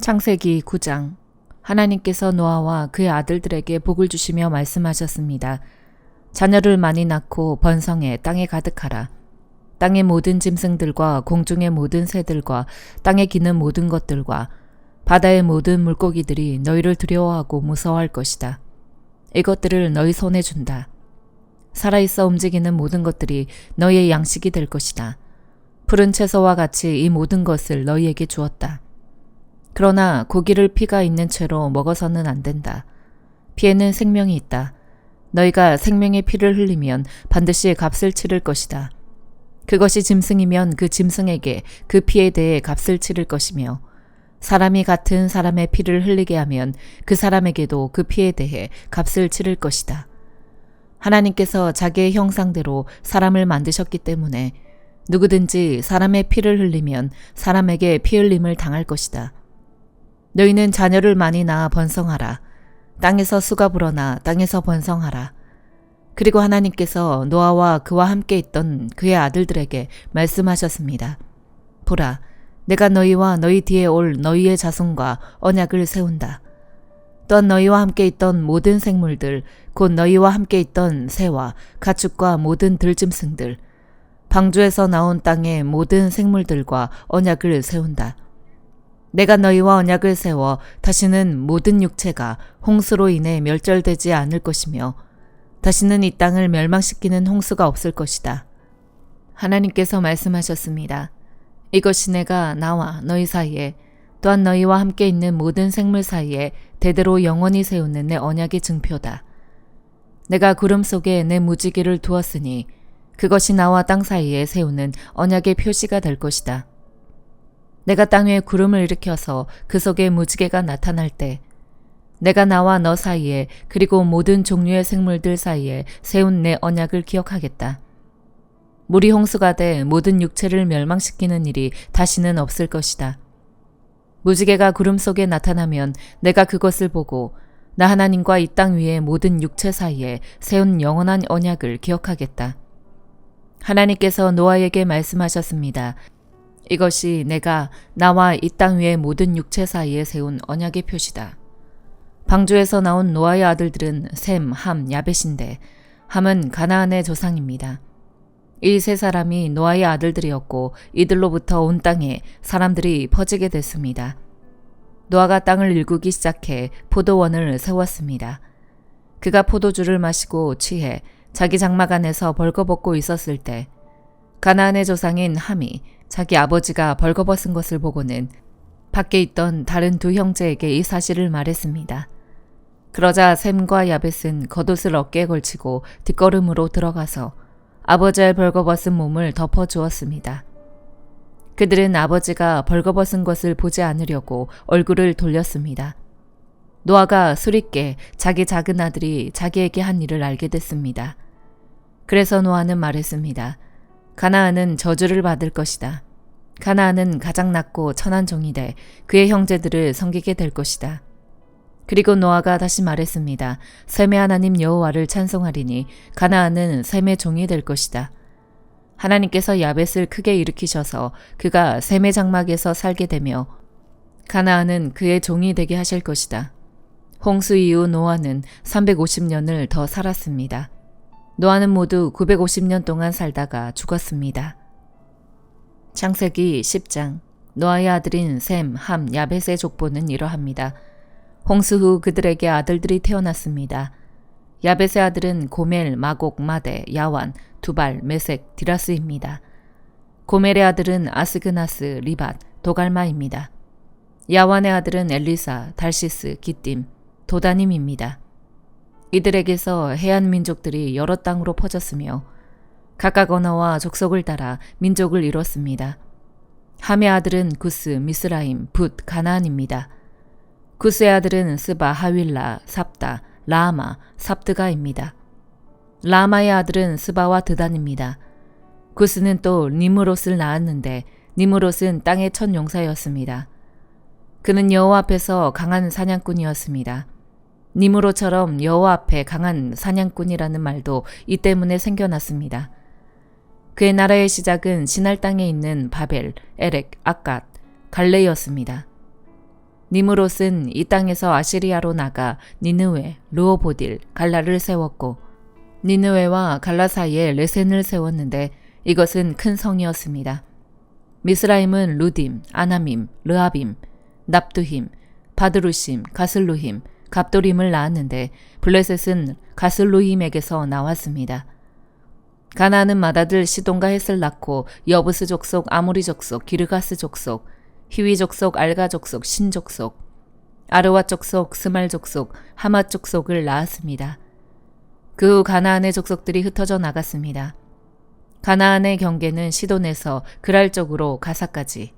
창세기 9장. 하나님께서 노아와 그의 아들들에게 복을 주시며 말씀하셨습니다. 자녀를 많이 낳고 번성해 땅에 가득하라. 땅의 모든 짐승들과 공중의 모든 새들과 땅에 기는 모든 것들과 바다의 모든 물고기들이 너희를 두려워하고 무서워할 것이다. 이것들을 너희 손에 준다. 살아있어 움직이는 모든 것들이 너희의 양식이 될 것이다. 푸른 채소와 같이 이 모든 것을 너희에게 주었다. 그러나 고기를 피가 있는 채로 먹어서는 안 된다. 피에는 생명이 있다. 너희가 생명의 피를 흘리면 반드시 값을 치를 것이다. 그것이 짐승이면 그 짐승에게 그 피에 대해 값을 치를 것이며 사람이 같은 사람의 피를 흘리게 하면 그 사람에게도 그 피에 대해 값을 치를 것이다. 하나님께서 자기의 형상대로 사람을 만드셨기 때문에 누구든지 사람의 피를 흘리면 사람에게 피 흘림을 당할 것이다. 너희는 자녀를 많이 낳아 번성하라. 땅에서 수가 불어나 땅에서 번성하라. 그리고 하나님께서 노아와 그와 함께 있던 그의 아들들에게 말씀하셨습니다. 보라, 내가 너희와 너희 뒤에 올 너희의 자손과 언약을 세운다. 또한 너희와 함께 있던 모든 생물들, 곧 너희와 함께 있던 새와 가축과 모든 들짐승들, 방주에서 나온 땅의 모든 생물들과 언약을 세운다. 내가 너희와 언약을 세워 다시는 모든 육체가 홍수로 인해 멸절되지 않을 것이며 다시는 이 땅을 멸망시키는 홍수가 없을 것이다. 하나님께서 말씀하셨습니다. 이것이 내가 나와 너희 사이에 또한 너희와 함께 있는 모든 생물 사이에 대대로 영원히 세우는 내 언약의 증표다. 내가 구름 속에 내 무지개를 두었으니 그것이 나와 땅 사이에 세우는 언약의 표시가 될 것이다. 내가 땅 위에 구름을 일으켜서 그 속에 무지개가 나타날 때 내가 나와 너 사이에 그리고 모든 종류의 생물들 사이에 세운 내 언약을 기억하겠다. 물이 홍수가 돼 모든 육체를 멸망시키는 일이 다시는 없을 것이다. 무지개가 구름 속에 나타나면 내가 그것을 보고 나 하나님과 이 땅 위의 모든 육체 사이에 세운 영원한 언약을 기억하겠다. 하나님께서 노아에게 말씀하셨습니다. 이것이 내가 나와 이 땅 위의 모든 육체 사이에 세운 언약의 표시다. 방주에서 나온 노아의 아들들은 셈, 함, 야벳인데 함은 가나안의 조상입니다. 이 세 사람이 노아의 아들들이었고 이들로부터 온 땅에 사람들이 퍼지게 됐습니다. 노아가 땅을 일구기 시작해 포도원을 세웠습니다. 그가 포도주를 마시고 취해 자기 장막 안에서 벌거벗고 있었을 때 가나안의 조상인 함이 자기 아버지가 벌거벗은 것을 보고는 밖에 있던 다른 두 형제에게 이 사실을 말했습니다. 그러자 셈과 야벳은 겉옷을 어깨에 걸치고 뒷걸음으로 들어가서 아버지의 벌거벗은 몸을 덮어주었습니다. 그들은 아버지가 벌거벗은 것을 보지 않으려고 얼굴을 돌렸습니다. 노아가 술있게 자기 작은 아들이 자기에게 한 일을 알게 됐습니다. 그래서 노아는 말했습니다. 가나안은 저주를 받을 것이다. 가나안은 가장 낮고 천한 종이 돼 그의 형제들을 섬기게 될 것이다. 그리고 노아가 다시 말했습니다. 셈의 하나님 여호와를 찬송하리니 가나안은 셈의 종이 될 것이다. 하나님께서 야벳을 크게 일으키셔서 그가 셈의 장막에서 살게 되며 가나안은 그의 종이 되게 하실 것이다. 홍수 이후 노아는 350년을 더 살았습니다. 노아는 모두 950년 동안 살다가 죽었습니다. 창세기 10장. 노아의 아들인 셈, 함, 야벳의 족보는 이러합니다. 홍수 후 그들에게 아들들이 태어났습니다. 야벳의 아들은 고멜, 마곡, 마데, 야완, 두발, 메색, 디라스입니다. 고멜의 아들은 아스그나스, 리밧, 도갈마입니다. 야완의 아들은 엘리사, 달시스, 기띔, 도다님입니다. 이들에게서 해안 민족들이 여러 땅으로 퍼졌으며 각각 언어와 족속을 따라 민족을 이뤘습니다. 함의 아들은 구스, 미스라임, 붓, 가나안입니다. 구스의 아들은 스바, 하윌라, 삽다, 라마, 삽드가입니다. 라마의 아들은 스바와 드단입니다. 구스는 또 니므롯을 낳았는데 니므롯은 땅의 첫 용사였습니다. 그는 여호와 앞에서 강한 사냥꾼이었습니다. 니므롯처럼 여호와 앞에 강한 사냥꾼이라는 말도 이 때문에 생겨났습니다. 그의 나라의 시작은 시날 땅에 있는 바벨, 에렉, 아갓, 갈레였습니다. 니므롯은 이 땅에서 아시리아로 나가 니느웨, 르호보딜, 갈라를 세웠고 니느웨와 갈라 사이에 레센을 세웠는데 이것은 큰 성이었습니다. 미스라임은 루딤, 아나밈, 르아빔, 납두힘, 바드루심, 가슬루힘, 갑도림을 낳았는데 블레셋은 가슬루힘에게서 나왔습니다. 가나안은 맏아들 시돈과 헷을 낳고 여부스 족속, 아모리 족속, 기르가스 족속, 히위 족속, 알가 족속, 신 족속, 아르와 족속, 스말 족속, 하맛 족속을 낳았습니다. 그 후 가나안의 족속들이 흩어져 나갔습니다. 가나안의 경계는 시돈에서 그랄 쪽으로 가사까지,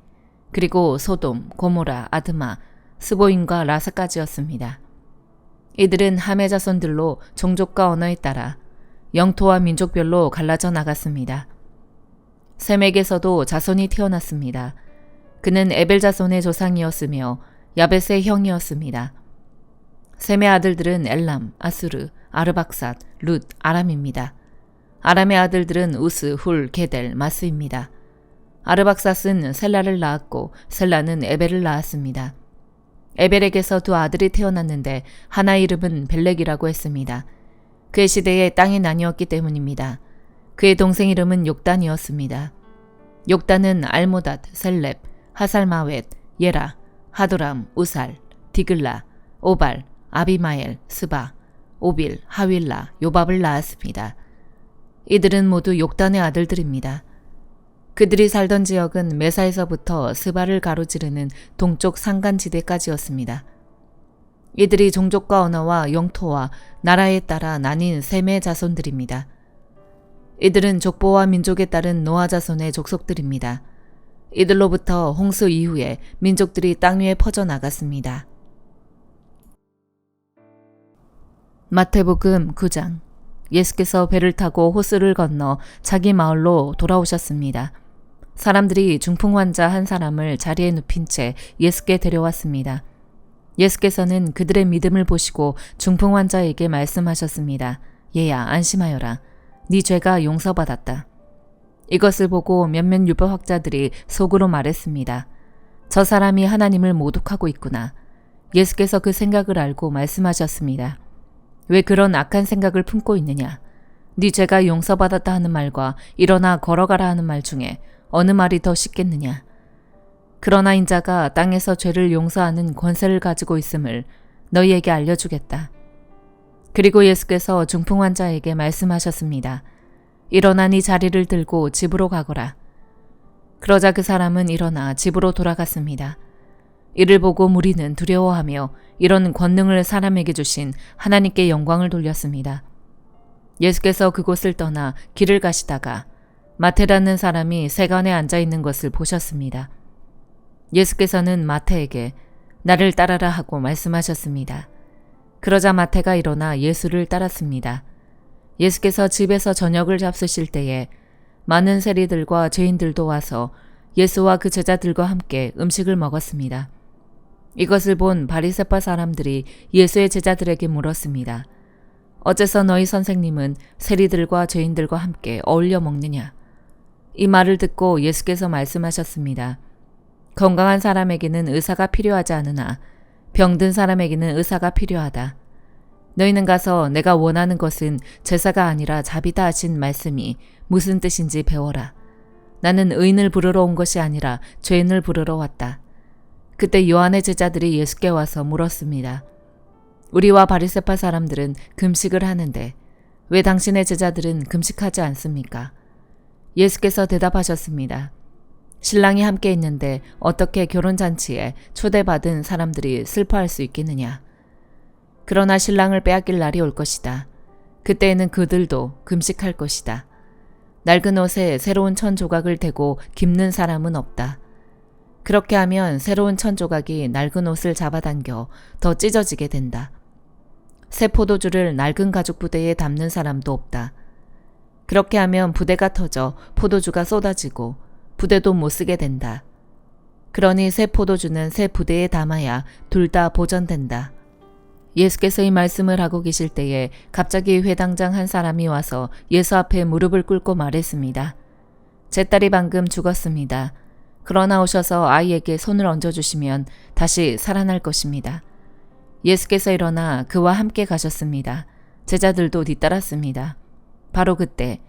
그리고 소돔, 고모라, 아드마, 스보임과 라사까지였습니다. 이들은 함의 자손들로 종족과 언어에 따라 영토와 민족별로 갈라져 나갔습니다. 셈에게서도 자손이 태어났습니다. 그는 에벨 자손의 조상이었으며 야벳의 형이었습니다. 셈의 아들들은 엘람, 아수르, 아르박삿, 룻, 아람입니다. 아람의 아들들은 우스, 훌, 게델, 마스입니다. 아르박삿은 셀라를 낳았고 셀라는 에벨을 낳았습니다. 에벨에게서 두 아들이 태어났는데 하나의 이름은 벨렉이라고 했습니다. 그의 시대에 땅이 나뉘었기 때문입니다. 그의 동생 이름은 욕단이었습니다. 욕단은 알모닷, 셀렙, 하살마웻, 예라, 하도람, 우살, 디글라, 오발, 아비마엘, 스바, 오빌, 하윌라, 요밥을 낳았습니다. 이들은 모두 욕단의 아들들입니다. 그들이 살던 지역은 메사에서부터 스바를 가로지르는 동쪽 산간지대까지였습니다. 이들이 종족과 언어와 영토와 나라에 따라 나뉜 셈의 자손들입니다. 이들은 족보와 민족에 따른 노아 자손의 족속들입니다. 이들로부터 홍수 이후에 민족들이 땅 위에 퍼져나갔습니다. 마태복음 9장. 예수께서 배를 타고 호수를 건너 자기 마을로 돌아오셨습니다. 사람들이 중풍 환자 한 사람을 자리에 눕힌 채 예수께 데려왔습니다. 예수께서는 그들의 믿음을 보시고 중풍 환자에게 말씀하셨습니다. 얘야, 안심하여라. 네 죄가 용서받았다. 이것을 보고 몇몇 율법학자들이 속으로 말했습니다. 저 사람이 하나님을 모독하고 있구나. 예수께서 그 생각을 알고 말씀하셨습니다. 왜 그런 악한 생각을 품고 있느냐? 네 죄가 용서받았다 하는 말과 일어나 걸어가라 하는 말 중에 어느 말이 더 쉽겠느냐? 그러나 인자가 땅에서 죄를 용서하는 권세를 가지고 있음을 너희에게 알려주겠다. 그리고 예수께서 중풍 환자에게 말씀하셨습니다. 일어나 네 자리를 들고 집으로 가거라. 그러자 그 사람은 일어나 집으로 돌아갔습니다. 이를 보고 무리는 두려워하며 이런 권능을 사람에게 주신 하나님께 영광을 돌렸습니다. 예수께서 그곳을 떠나 길을 가시다가 마태라는 사람이 세간에 앉아있는 것을 보셨습니다. 예수께서는 마태에게 나를 따라라 하고 말씀하셨습니다. 그러자 마태가 일어나 예수를 따랐습니다. 예수께서 집에서 저녁을 잡수실 때에 많은 세리들과 죄인들도 와서 예수와 그 제자들과 함께 음식을 먹었습니다. 이것을 본 바리새파 사람들이 예수의 제자들에게 물었습니다. 어째서 너희 선생님은 세리들과 죄인들과 함께 어울려 먹느냐? 이 말을 듣고 예수께서 말씀하셨습니다. 건강한 사람에게는 의사가 필요하지 않으나 병든 사람에게는 의사가 필요하다. 너희는 가서 내가 원하는 것은 제사가 아니라 자비다 하신 말씀이 무슨 뜻인지 배워라. 나는 의인을 부르러 온 것이 아니라 죄인을 부르러 왔다. 그때 요한의 제자들이 예수께 와서 물었습니다. 우리와 바리새파 사람들은 금식을 하는데 왜 당신의 제자들은 금식하지 않습니까? 예수께서 대답하셨습니다. 신랑이 함께 있는데 어떻게 결혼잔치에 초대받은 사람들이 슬퍼할 수 있겠느냐. 그러나 신랑을 빼앗길 날이 올 것이다. 그때에는 그들도 금식할 것이다. 낡은 옷에 새로운 천 조각을 대고 깁는 사람은 없다. 그렇게 하면 새로운 천 조각이 낡은 옷을 잡아당겨 더 찢어지게 된다. 새 포도주를 낡은 가죽 부대에 담는 사람도 없다. 그렇게 하면 부대가 터져 포도주가 쏟아지고 부대도 못 쓰게 된다. 그러니 새 포도주는 새 부대에 담아야 둘 다 보존된다. 예수께서 이 말씀을 하고 계실 때에 갑자기 회당장 한 사람이 와서 예수 앞에 무릎을 꿇고 말했습니다. 제 딸이 방금 죽었습니다. 그러나 오셔서 아이에게 손을 얹어주시면 다시 살아날 것입니다. 예수께서 일어나 그와 함께 가셨습니다. 제자들도 뒤따랐습니다. 바로 그때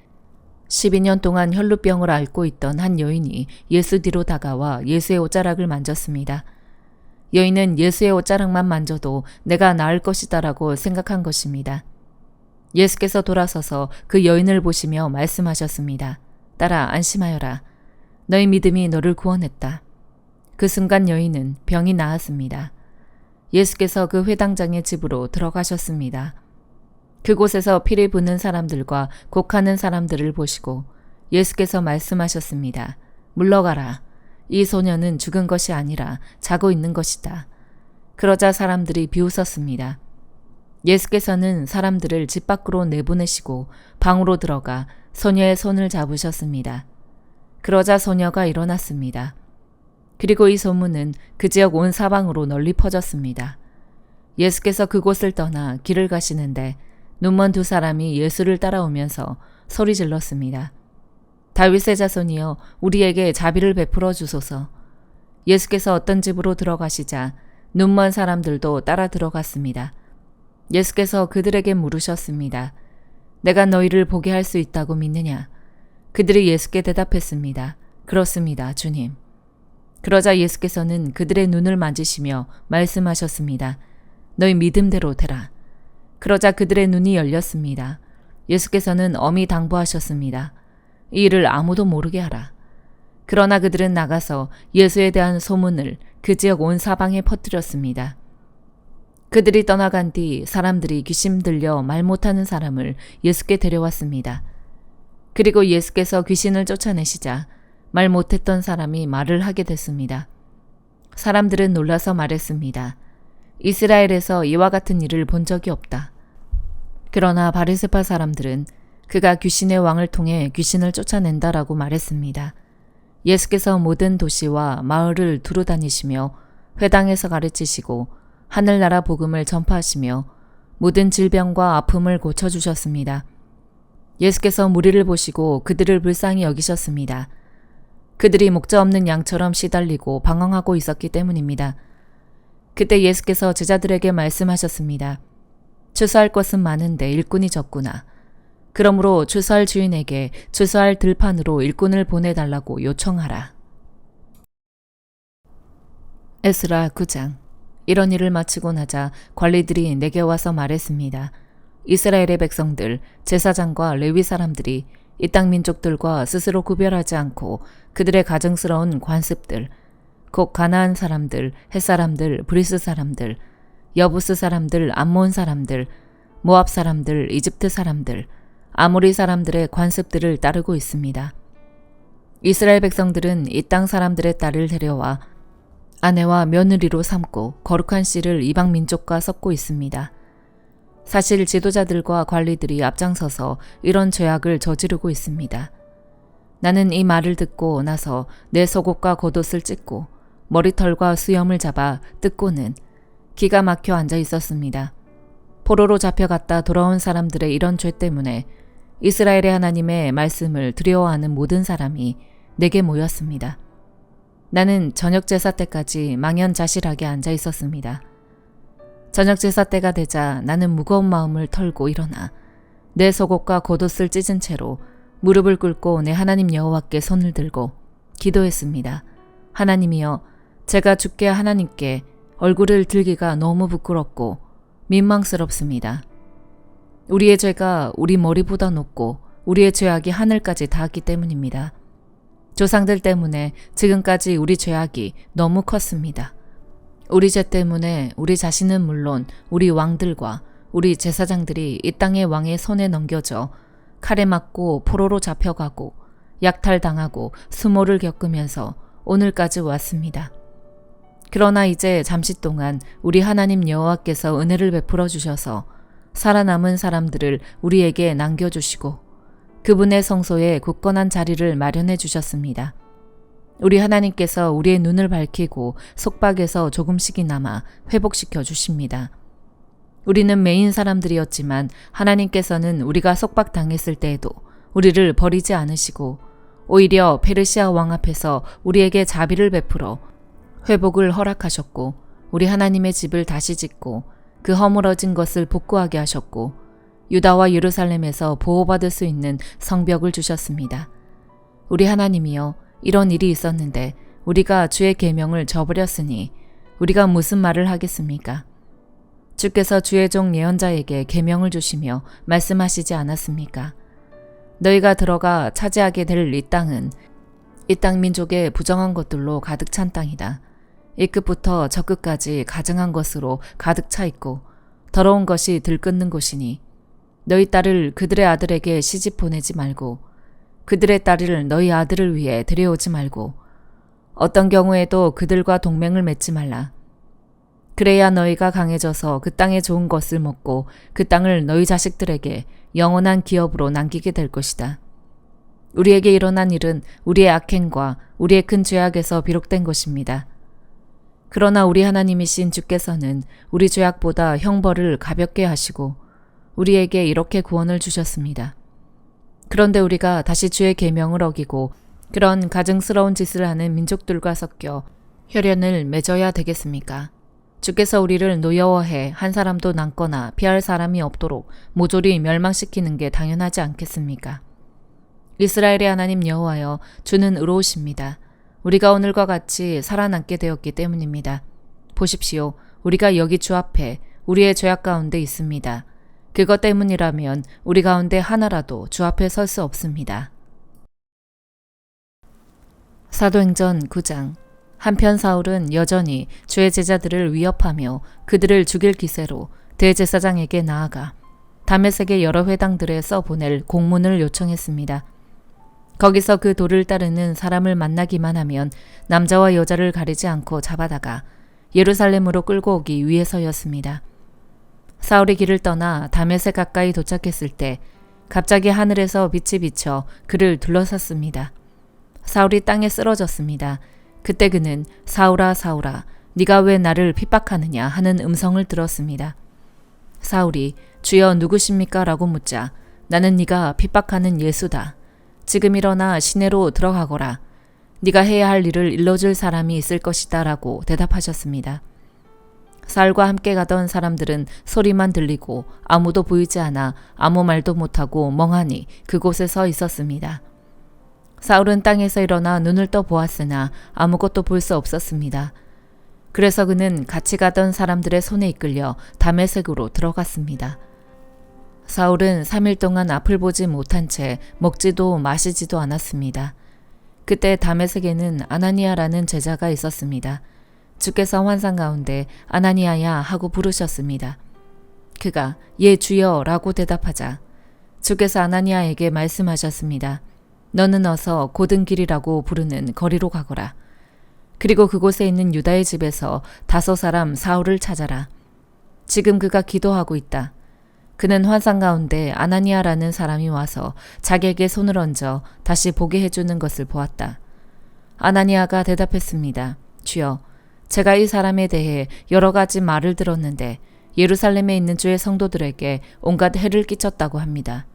12년 동안 혈루병을 앓고 있던 한 여인이 예수 뒤로 다가와 예수의 옷자락을 만졌습니다. 여인은 예수의 옷자락만 만져도 내가 나을 것이다라고 생각한 것입니다. 예수께서 돌아서서 그 여인을 보시며 말씀하셨습니다. 딸아, 안심하여라. 너의 믿음이 너를 구원했다. 그 순간 여인은 병이 나았습니다. 예수께서 그 회당장의 집으로 들어가셨습니다. 그곳에서 피를 붓는 사람들과 곡하는 사람들을 보시고 예수께서 말씀하셨습니다. 물러가라. 이 소녀는 죽은 것이 아니라 자고 있는 것이다. 그러자 사람들이 비웃었습니다. 예수께서는 사람들을 집 밖으로 내보내시고 방으로 들어가 소녀의 손을 잡으셨습니다. 그러자 소녀가 일어났습니다. 그리고 이 소문은 그 지역 온 사방으로 널리 퍼졌습니다. 예수께서 그곳을 떠나 길을 가시는데 눈먼 두 사람이 예수를 따라오면서 소리 질렀습니다. 다윗의 자손이여 우리에게 자비를 베풀어 주소서. 예수께서 어떤 집으로 들어가시자 눈먼 사람들도 따라 들어갔습니다. 예수께서 그들에게 물으셨습니다. 내가 너희를 보게 할 수 있다고 믿느냐? 그들이 예수께 대답했습니다. 그렇습니다, 주님. 그러자 예수께서는 그들의 눈을 만지시며 말씀하셨습니다. 너희 믿음대로 되라. 그러자 그들의 눈이 열렸습니다. 예수께서는 엄히 당부하셨습니다. 이 일을 아무도 모르게 하라. 그러나 그들은 나가서 예수에 대한 소문을 그 지역 온 사방에 퍼뜨렸습니다. 그들이 떠나간 뒤 사람들이 귀신 들려 말 못하는 사람을 예수께 데려왔습니다. 그리고 예수께서 귀신을 쫓아내시자 말 못했던 사람이 말을 하게 됐습니다. 사람들은 놀라서 말했습니다. 이스라엘에서 이와 같은 일을 본 적이 없다. 그러나 바리새파 사람들은 그가 귀신의 왕을 통해 귀신을 쫓아낸다라고 말했습니다. 예수께서 모든 도시와 마을을 두루 다니시며 회당에서 가르치시고 하늘나라 복음을 전파하시며 모든 질병과 아픔을 고쳐주셨습니다. 예수께서 무리를 보시고 그들을 불쌍히 여기셨습니다. 그들이 목자 없는 양처럼 시달리고 방황하고 있었기 때문입니다. 그때 예수께서 제자들에게 말씀하셨습니다. 추수할 것은 많은데 일꾼이 적구나. 그러므로 추수할 주인에게 추수할 들판으로 일꾼을 보내달라고 요청하라. 에스라 9장. 이런 일을 마치고 나자 관리들이 내게 와서 말했습니다. 이스라엘의 백성들, 제사장과 레위 사람들이 이 땅 민족들과 스스로 구별하지 않고 그들의 가증스러운 관습들, 곧 가나안 사람들, 헷 사람들, 브리스 사람들, 여부스 사람들, 암몬 사람들, 모압 사람들, 이집트 사람들, 아모리 사람들의 관습들을 따르고 있습니다. 이스라엘 백성들은 이 땅 사람들의 딸을 데려와 아내와 며느리로 삼고 거룩한 씨를 이방 민족과 섞고 있습니다. 사실 지도자들과 관리들이 앞장서서 이런 죄악을 저지르고 있습니다. 나는 이 말을 듣고 나서 내 속옷과 겉옷을 찢고 머리털과 수염을 잡아 뜯고는 기가 막혀 앉아 있었습니다. 포로로 잡혀갔다 돌아온 사람들의 이런 죄 때문에 이스라엘의 하나님의 말씀을 두려워하는 모든 사람이 내게 모였습니다. 나는 저녁 제사 때까지 망연자실하게 앉아 있었습니다. 저녁 제사 때가 되자 나는 무거운 마음을 털고 일어나 내 속옷과 겉옷을 찢은 채로 무릎을 꿇고 내 하나님 여호와께 손을 들고 기도했습니다. 하나님이여, 제가 주께 하나님께 얼굴을 들기가 너무 부끄럽고 민망스럽습니다. 우리의 죄가 우리 머리보다 높고 우리의 죄악이 하늘까지 닿았기 때문입니다. 조상들 때문에 지금까지 우리 죄악이 너무 컸습니다. 우리 죄 때문에 우리 자신은 물론 우리 왕들과 우리 제사장들이 이 땅의 왕의 손에 넘겨져 칼에 맞고 포로로 잡혀가고 약탈당하고 수모를 겪으면서 오늘까지 왔습니다. 그러나 이제 잠시 동안 우리 하나님 여호와께서 은혜를 베풀어 주셔서 살아남은 사람들을 우리에게 남겨주시고 그분의 성소에 굳건한 자리를 마련해 주셨습니다. 우리 하나님께서 우리의 눈을 밝히고 속박에서 조금씩이나마 회복시켜 주십니다. 우리는 매인 사람들이었지만 하나님께서는 우리가 속박당했을 때에도 우리를 버리지 않으시고 오히려 페르시아 왕 앞에서 우리에게 자비를 베풀어 회복을 허락하셨고 우리 하나님의 집을 다시 짓고 그 허물어진 것을 복구하게 하셨고 유다와 예루살렘에서 보호받을 수 있는 성벽을 주셨습니다. 우리 하나님이여, 이런 일이 있었는데 우리가 주의 계명을 저버렸으니 우리가 무슨 말을 하겠습니까? 주께서 주의 종 예언자에게 계명을 주시며 말씀하시지 않았습니까? 너희가 들어가 차지하게 될 이 땅은 이 땅 민족의 부정한 것들로 가득 찬 땅이다. 이 끝부터 저 끝까지 가증한 것으로 가득 차 있고 더러운 것이 들끓는 곳이니 너희 딸을 그들의 아들에게 시집 보내지 말고 그들의 딸을 너희 아들을 위해 데려오지 말고 어떤 경우에도 그들과 동맹을 맺지 말라. 그래야 너희가 강해져서 그 땅의 좋은 것을 먹고 그 땅을 너희 자식들에게 영원한 기업으로 남기게 될 것이다. 우리에게 일어난 일은 우리의 악행과 우리의 큰 죄악에서 비롯된 것입니다. 그러나 우리 하나님이신 주께서는 우리 죄악보다 형벌을 가볍게 하시고 우리에게 이렇게 구원을 주셨습니다. 그런데 우리가 다시 주의 계명을 어기고 그런 가증스러운 짓을 하는 민족들과 섞여 혈연을 맺어야 되겠습니까? 주께서 우리를 노여워해 한 사람도 남거나 피할 사람이 없도록 모조리 멸망시키는 게 당연하지 않겠습니까? 이스라엘의 하나님 여호와여, 주는 의로우십니다. 우리가 오늘과 같이 살아남게 되었기 때문입니다. 보십시오. 우리가 여기 주 앞에 우리의 죄악 가운데 있습니다. 그것 때문이라면 우리 가운데 하나라도 주 앞에 설 수 없습니다. 사도행전 9장. 한편 사울은 여전히 주의 제자들을 위협하며 그들을 죽일 기세로 대제사장에게 나아가 다메섹의 여러 회당들에 써보낼 공문을 요청했습니다. 거기서 그 도를 따르는 사람을 만나기만 하면 남자와 여자를 가리지 않고 잡아다가 예루살렘으로 끌고 오기 위해서였습니다. 사울이 길을 떠나 다메섹 가까이 도착했을 때 갑자기 하늘에서 빛이 비쳐 그를 둘러쌌습니다. 사울이 땅에 쓰러졌습니다. 그때 그는 사울아 사울아 네가 왜 나를 핍박하느냐 하는 음성을 들었습니다. 사울이 주여 누구십니까? 라고 묻자 나는 네가 핍박하는 예수다. 지금 일어나 시내로 들어가거라. 네가 해야 할 일을 일러줄 사람이 있을 것이다 라고 대답하셨습니다. 사울과 함께 가던 사람들은 소리만 들리고 아무도 보이지 않아 아무 말도 못하고 멍하니 그곳에 서 있었습니다. 사울은 땅에서 일어나 눈을 떠 보았으나 아무것도 볼 수 없었습니다. 그래서 그는 같이 가던 사람들의 손에 이끌려 다메섹으로 들어갔습니다. 사울은 3일 동안 앞을 보지 못한 채 먹지도 마시지도 않았습니다. 그때 다메섹에는 아나니아라는 제자가 있었습니다. 주께서 환상 가운데 아나니아야 하고 부르셨습니다. 그가 예 주여 라고 대답하자 주께서 아나니아에게 말씀하셨습니다. 너는 어서 고든 길이라고 부르는 거리로 가거라. 그리고 그곳에 있는 유다의 집에서 5 사람 사울을 찾아라. 지금 그가 기도하고 있다. 그는 환상 가운데 아나니아라는 사람이 와서 자기에게 손을 얹어 다시 보게 해주는 것을 보았다. 아나니아가 대답했습니다. 주여, 제가 이 사람에 대해 여러 가지 말을 들었는데 예루살렘에 있는 주의 성도들에게 온갖 해를 끼쳤다고 합니다.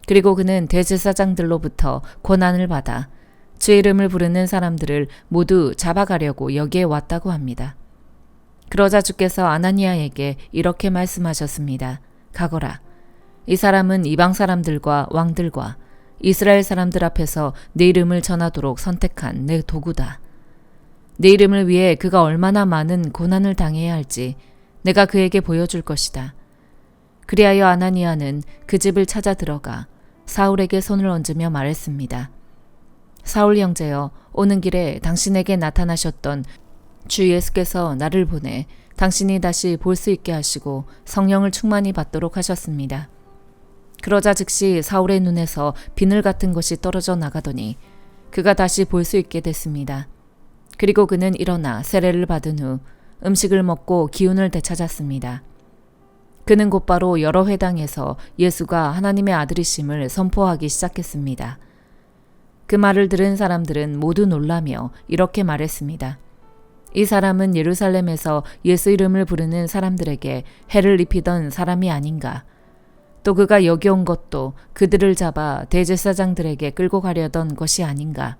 그리고 그는 대제사장들로부터 권한을 받아 주의 이름을 부르는 사람들을 모두 잡아가려고 여기에 왔다고 합니다. 그러자 주께서 아나니아에게 이렇게 말씀하셨습니다. 가거라. 이 사람은 이방 사람들과 왕들과 이스라엘 사람들 앞에서 내 이름을 전하도록 선택한 내 도구다. 내 이름을 위해 그가 얼마나 많은 고난을 당해야 할지 내가 그에게 보여줄 것이다. 그리하여 아나니아는 그 집을 찾아 들어가 사울에게 손을 얹으며 말했습니다. 사울 형제여, 오는 길에 당신에게 나타나셨던 주 예수께서 나를 보내 당신이 다시 볼 수 있게 하시고 성령을 충만히 받도록 하셨습니다. 그러자 즉시 사울의 눈에서 비늘 같은 것이 떨어져 나가더니 그가 다시 볼 수 있게 됐습니다. 그리고 그는 일어나 세례를 받은 후 음식을 먹고 기운을 되찾았습니다. 그는 곧바로 여러 회당에서 예수가 하나님의 아들이심을 선포하기 시작했습니다. 그 말을 들은 사람들은 모두 놀라며 이렇게 말했습니다. 이 사람은 예루살렘에서 예수 이름을 부르는 사람들에게 해를 입히던 사람이 아닌가. 또 그가 여기 온 것도 그들을 잡아 대제사장들에게 끌고 가려던 것이 아닌가.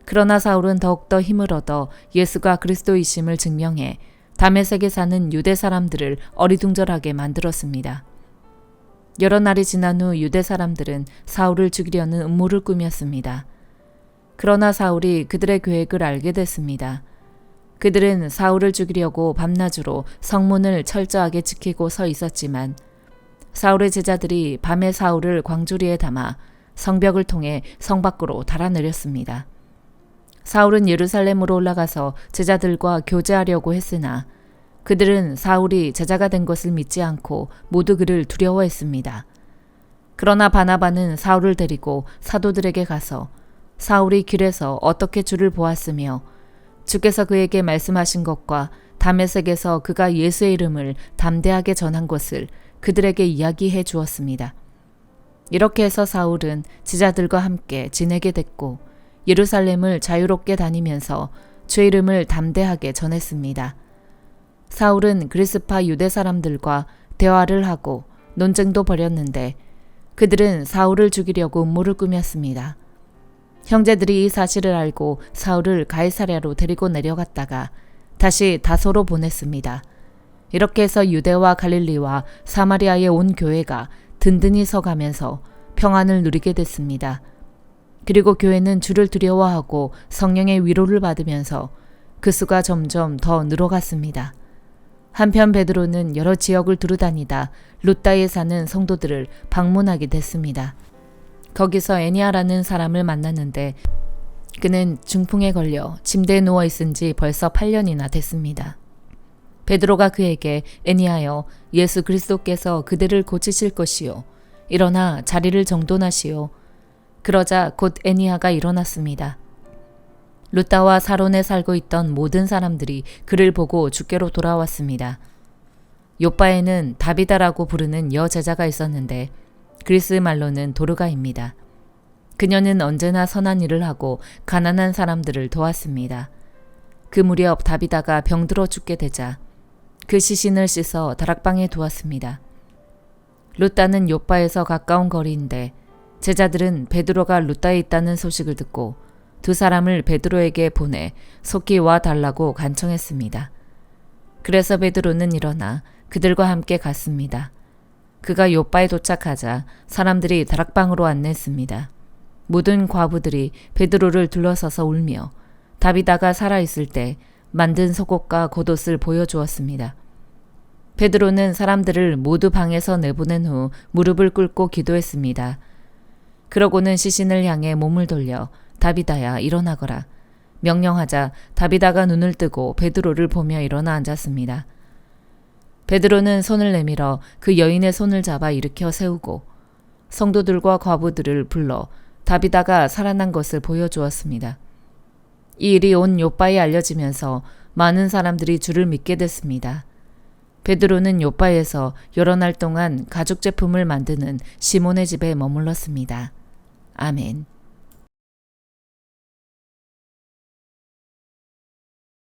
그러나 사울은 더욱더 힘을 얻어 예수가 그리스도이심을 증명해 다메섹에 사는 유대 사람들을 어리둥절하게 만들었습니다. 여러 날이 지난 후 유대 사람들은 사울을 죽이려는 음모를 꾸몄습니다. 그러나 사울이 그들의 계획을 알게 됐습니다. 그들은 사울을 죽이려고 밤낮으로 성문을 철저하게 지키고 서 있었지만 사울의 제자들이 밤에 사울을 광주리에 담아 성벽을 통해 성 밖으로 달아내렸습니다. 사울은 예루살렘으로 올라가서 제자들과 교제하려고 했으나 그들은 사울이 제자가 된 것을 믿지 않고 모두 그를 두려워했습니다. 그러나 바나바는 사울을 데리고 사도들에게 가서 사울이 길에서 어떻게 주를 보았으며 주께서 그에게 말씀하신 것과 다메섹에서 그가 예수의 이름을 담대하게 전한 것을 그들에게 이야기해 주었습니다. 이렇게 해서 사울은 제자들과 함께 지내게 됐고 예루살렘을 자유롭게 다니면서 주의 이름을 담대하게 전했습니다. 사울은 그리스파 유대 사람들과 대화를 하고 논쟁도 벌였는데 그들은 사울을 죽이려고 음모를 꾸몄습니다. 형제들이 이 사실을 알고 사울을 가이사랴로 데리고 내려갔다가 다시 다소로 보냈습니다. 이렇게 해서 유대와 갈릴리와 사마리아의 온 교회가 든든히 서가면서 평안을 누리게 됐습니다. 그리고 교회는 주를 두려워하고 성령의 위로를 받으면서 그 수가 점점 더 늘어갔습니다. 한편 베드로는 여러 지역을 두루다니다 룻다에 사는 성도들을 방문하게 됐습니다. 거기서 애니아라는 사람을 만났는데 그는 중풍에 걸려 침대에 누워 있은 지 벌써 8년이나 됐습니다. 베드로가 그에게 애니아여 예수 그리스도께서 그대를 고치실 것이요 일어나 자리를 정돈하시오. 그러자 곧 애니아가 일어났습니다. 룻다와 사론에 살고 있던 모든 사람들이 그를 보고 주께로 돌아왔습니다. 요빠에는 다비다라고 부르는 여제자가 있었는데 그리스 말로는 도르가입니다. 그녀는 언제나 선한 일을 하고 가난한 사람들을 도왔습니다. 그 무렵 다비다가 병들어 죽게 되자 그 시신을 씻어 다락방에 두었습니다. 룻다는 요빠에서 가까운 거리인데 제자들은 베드로가 룻다에 있다는 소식을 듣고 두 사람을 베드로에게 보내 속히 와 달라고 간청했습니다. 그래서 베드로는 일어나 그들과 함께 갔습니다. 그가 요빠에 도착하자 사람들이 다락방으로 안냈습니다. 모든 과부들이 베드로를 둘러서서 울며 다비다가 살아있을 때 만든 속옷과 겉옷을 보여주었습니다. 베드로는 사람들을 모두 방에서 내보낸 후 무릎을 꿇고 기도했습니다. 그러고는 시신을 향해 몸을 돌려 다비다야 일어나거라 명령하자 다비다가 눈을 뜨고 베드로를 보며 일어나 앉았습니다. 베드로는 손을 내밀어 그 여인의 손을 잡아 일으켜 세우고 성도들과 과부들을 불러 다비다가 살아난 것을 보여주었습니다. 이 일이 온 요빠에 알려지면서 많은 사람들이 주를 믿게 됐습니다. 베드로는 요빠에서 여러 날 동안 가죽 제품을 만드는 시몬의 집에 머물렀습니다. 아멘.